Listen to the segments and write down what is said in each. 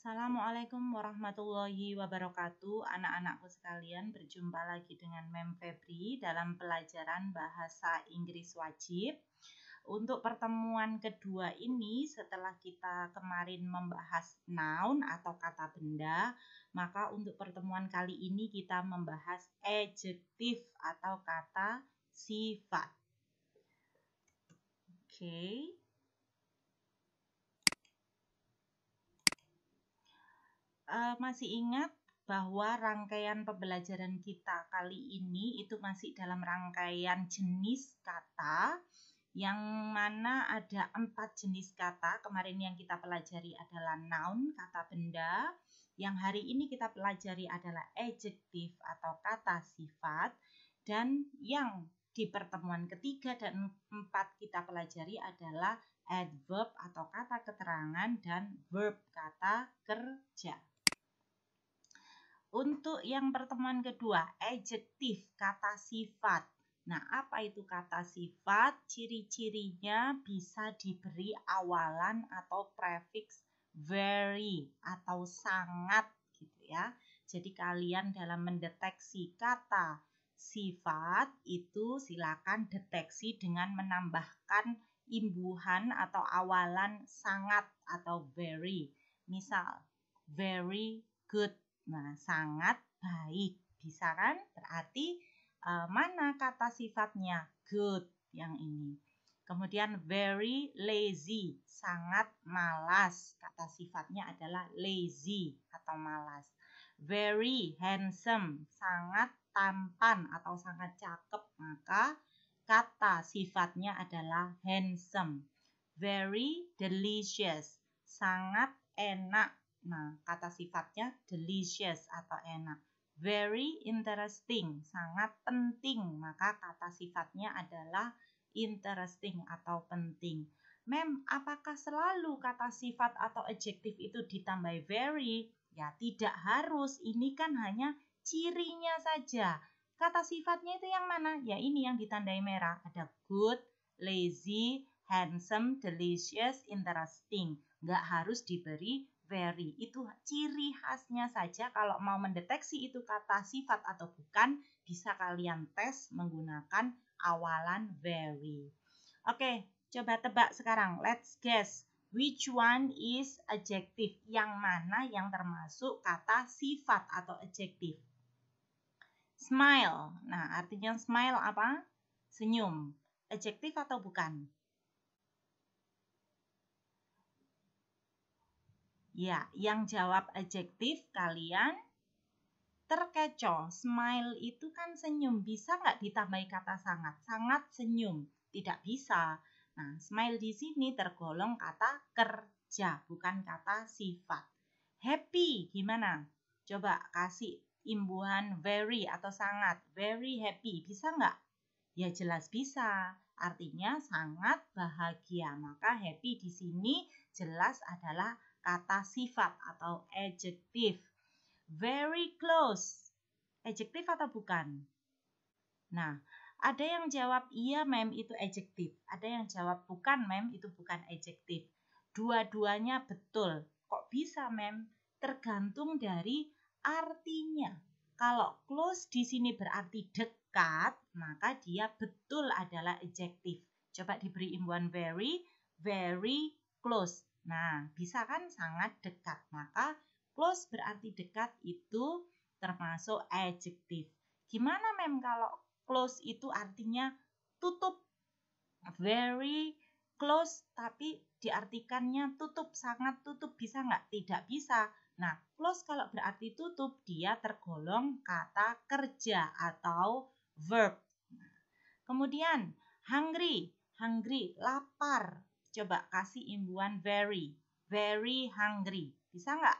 Assalamualaikum warahmatullahi wabarakatuh. Anak-anakku sekalian, berjumpa lagi dengan Mem Febri dalam pelajaran bahasa Inggris wajib. Untuk pertemuan kedua ini, setelah kita kemarin membahas noun atau kata benda, maka untuk pertemuan kali ini kita membahas adjective atau kata sifat. Oke. Masih ingat bahwa rangkaian pembelajaran kita kali ini itu masih dalam rangkaian jenis kata, yang mana ada 4 jenis kata. Kemarin yang kita pelajari adalah noun, kata benda. Yang hari ini kita pelajari adalah adjective atau kata sifat. Dan yang di pertemuan ketiga dan 4 kita pelajari adalah adverb atau kata keterangan dan verb kata kerja. Untuk yang pertemuan kedua, adjective, kata sifat. Nah, apa itu kata sifat? Ciri-cirinya bisa diberi awalan atau prefix very atau sangat gitu ya. Jadi kalian dalam mendeteksi kata sifat itu silakan deteksi dengan menambahkan imbuhan atau awalan sangat atau very. Misal, very good. Nah, sangat baik. Bisa kan? Berarti mana kata sifatnya? Good yang ini. Kemudian very lazy, sangat malas. Kata sifatnya adalah lazy atau malas. Very handsome, sangat tampan atau sangat cakep. Maka kata sifatnya adalah handsome. Very delicious, sangat enak. Nah, kata sifatnya delicious atau enak. Very interesting, sangat penting. Maka kata sifatnya adalah interesting atau penting. Mem, apakah selalu kata sifat atau adjektif itu ditambah very? Ya, tidak harus. Ini kan hanya cirinya saja. Kata sifatnya itu yang mana? Ya, ini yang ditandai merah. Ada good, lazy, handsome, delicious, interesting. Nggak harus diberi very. Itu ciri khasnya saja. Kalau mau mendeteksi itu kata sifat atau bukan, bisa kalian tes menggunakan awalan very. Oke, coba tebak sekarang. Let's guess. Which one is adjective? Yang mana yang termasuk kata sifat atau adjective? Smile. Nah, artinya smile apa? Senyum. Adjective atau bukan? Ya, yang jawab adjektif kalian terkecoh. Smile itu kan senyum. Bisa nggak ditambahi kata sangat? Sangat senyum. Tidak bisa. Nah, smile di sini tergolong kata kerja, bukan kata sifat. Happy, gimana? Coba kasih imbuhan very atau sangat. Very happy. Bisa nggak? Ya jelas bisa. Artinya sangat bahagia. Maka happy di sini jelas adalah kata sifat atau adjective. Very close. Adjective atau bukan? Nah, ada yang jawab iya mem itu adjective. Ada yang jawab bukan mem itu bukan adjective. Dua-duanya betul. Kok bisa mem? Tergantung dari artinya. Kalau close di sini berarti dekat, maka dia betul adalah adjective. Coba diberi imbuhan very close. Nah, bisa kan sangat dekat. Maka close berarti dekat itu termasuk adjective. Gimana mem kalau close itu artinya tutup? Very close tapi diartikannya tutup, sangat tutup. Bisa nggak? Tidak bisa. Nah, close kalau berarti tutup, dia tergolong kata kerja atau verb. Kemudian, hungry. Hungry, lapar. Coba kasih imbuhan very hungry. Bisa nggak?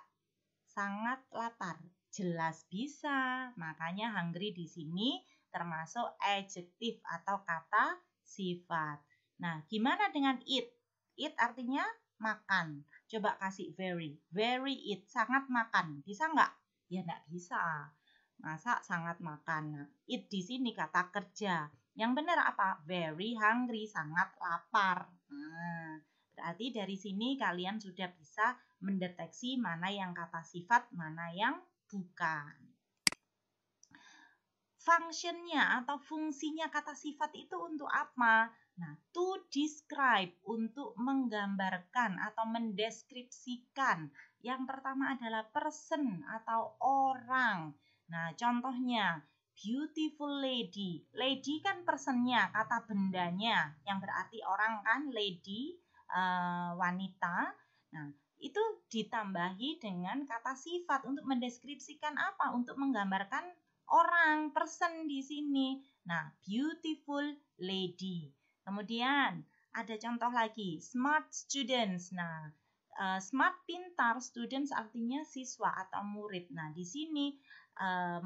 Sangat lapar. Jelas bisa. Makanya hungry di sini termasuk adjective atau kata sifat. Nah, gimana dengan eat? Eat artinya makan. Coba kasih very eat, sangat makan. Bisa nggak? Ya nggak bisa. Masa sangat makan? Nah, eat di sini kata kerja. Yang benar apa? Very hungry, sangat lapar. Nah, Berarti dari sini kalian sudah bisa mendeteksi mana yang kata sifat, mana yang bukan. Functionnya atau fungsinya kata sifat itu untuk apa? Nah, to describe, untuk menggambarkan atau mendeskripsikan. Yang pertama adalah person atau orang. Nah, contohnya beautiful lady. Lady kan personnya, kata bendanya, yang berarti orang kan, lady, wanita. Nah, itu ditambahi dengan kata sifat untuk mendeskripsikan apa? Untuk menggambarkan orang, person di sini. Nah, beautiful lady. Kemudian ada contoh lagi, smart students. Nah, smart pintar, students artinya siswa atau murid. Nah, di sini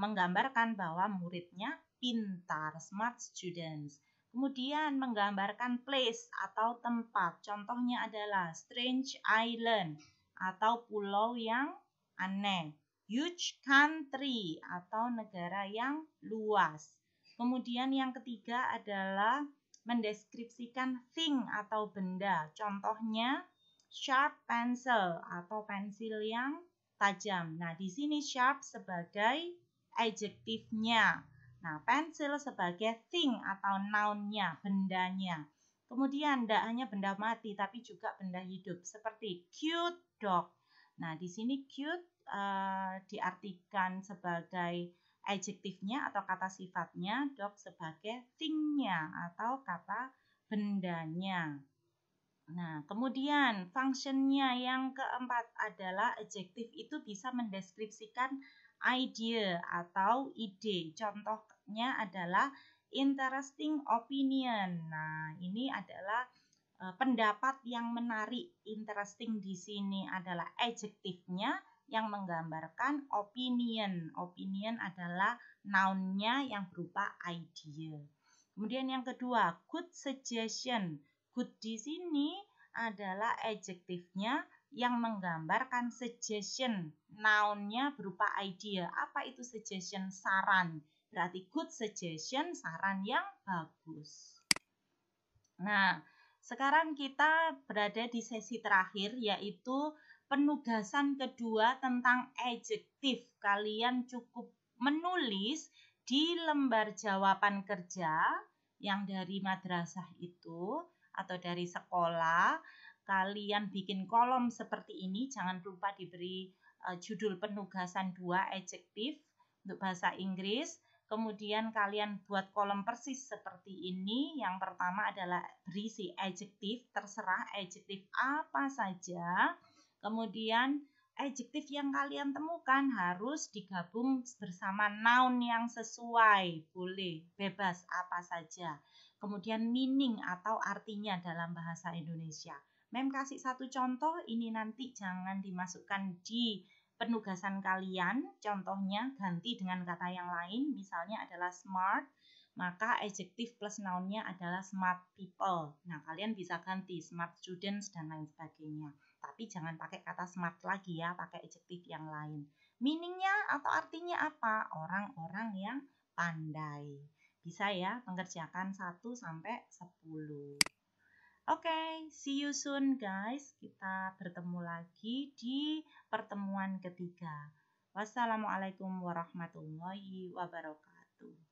menggambarkan bahwa muridnya pintar, smart students. Kemudian menggambarkan place atau tempat. Contohnya adalah strange island atau pulau yang aneh. Huge country atau negara yang luas. Kemudian yang ketiga adalah mendeskripsikan thing atau benda. Contohnya sharp pencil atau pensil yang tajam. Nah, di sini sharp sebagai adjektifnya. Nah, pensil sebagai thing atau noun-nya, bendanya. Kemudian tidak hanya benda mati tapi juga benda hidup seperti cute dog. Nah, di sini cute diartikan sebagai adjektifnya atau kata sifatnya, dog sebagai thing-nya atau kata bendanya. Nah, kemudian function-nya yang keempat adalah adjektif itu bisa mendeskripsikan idea atau ide. Contohnya adalah interesting opinion. Nah, ini adalah pendapat yang menarik. Interesting di sini adalah adjektifnya yang menggambarkan opinion. Opinion adalah noun-nya yang berupa idea. Kemudian yang kedua, good suggestion. Good di sini adalah adjektifnya yang menggambarkan suggestion. Noun-nya berupa idea. Apa itu suggestion? Saran. Berarti good suggestion, saran yang bagus. Nah, sekarang kita berada di sesi terakhir, yaitu penugasan kedua tentang adjektif. Kalian cukup menulis di lembar jawaban kerja yang dari madrasah itu atau dari sekolah. Kalian bikin kolom seperti ini, jangan lupa diberi judul penugasan 2 adjektif untuk bahasa Inggris. Kemudian kalian buat kolom persis seperti ini. Yang pertama adalah berisi adjektif, terserah adjektif apa saja. Kemudian adjektif yang kalian temukan harus digabung bersama noun yang sesuai. Boleh, bebas apa saja. Kemudian meaning atau artinya dalam bahasa Indonesia. Mem kasih satu contoh, ini nanti jangan dimasukkan di penugasan kalian. Contohnya ganti dengan kata yang lain, misalnya adalah smart, maka adjektif plus noun-nya adalah smart people. Nah, kalian bisa ganti smart students dan lain sebagainya. Tapi jangan pakai kata smart lagi ya, pakai adjektif yang lain. Meaning-nya atau artinya apa? Orang-orang yang pandai. Bisa ya mengerjakan 1 sampai 10. Oke, see you soon guys. Kita bertemu lagi di pertemuan ketiga. Wassalamualaikum warahmatullahi wabarakatuh.